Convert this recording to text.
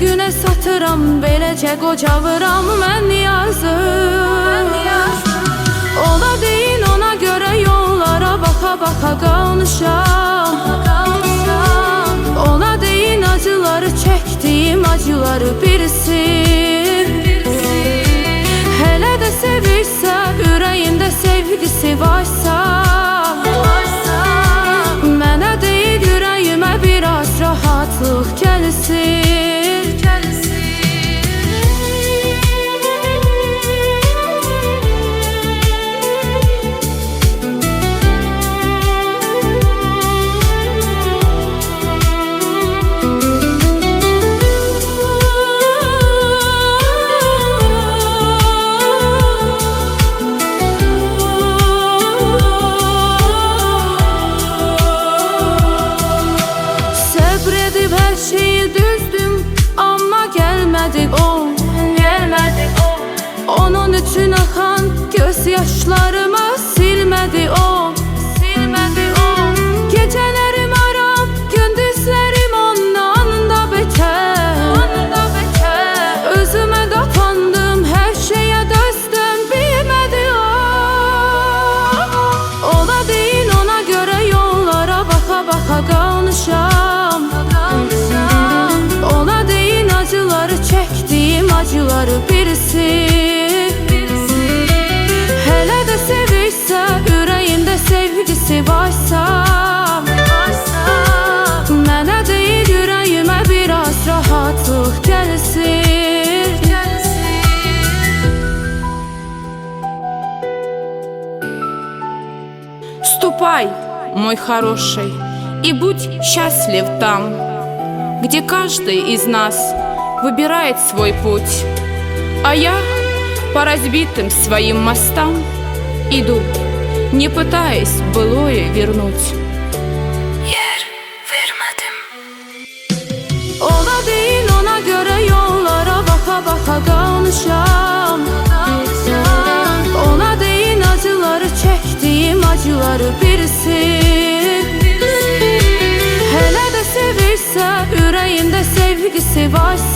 günə satıram, beləcə qocavıram mən yazım. Ola deyin, ona görə yollara baxa-baxa qalmışam. Ola deyin, acıları çəkdiyim acıları birisi. Hələ də sevirsə, ürəyində sevgisi varsa, mənə deyil, ürəyimə biraz rahatlıq gəlsin. Onun üçün axan göz yaşlarımı silmədi o. Gecələrim aram, gündüzlərim ondan da betər. Özümə qapandım, hər şeyə dözdüm, bilmədi o. Ola deyin, ona görə yollara baxa-baxa qalmışam. Ola deyin, acıları çəkdiyim acıları birisi. Hələ də sevirsə, ürəyində sevgisi varsa, mənə deyil, ürəyimə biraz rahatlıq gəlsin. Ступай, мой хороший, и будь счастлив там, где каждый из нас выбирает свой путь, а я по разбитым своим мостам иду, не пытаясь былое вернуть. Yer vermədim. Ola deyin, ona görə yollara baxa-baxa qalmışam. Ona deyin, acıları çəkdiyim acıları birisi. Hələ də sevirsə, ürəyində sevgisi varsa,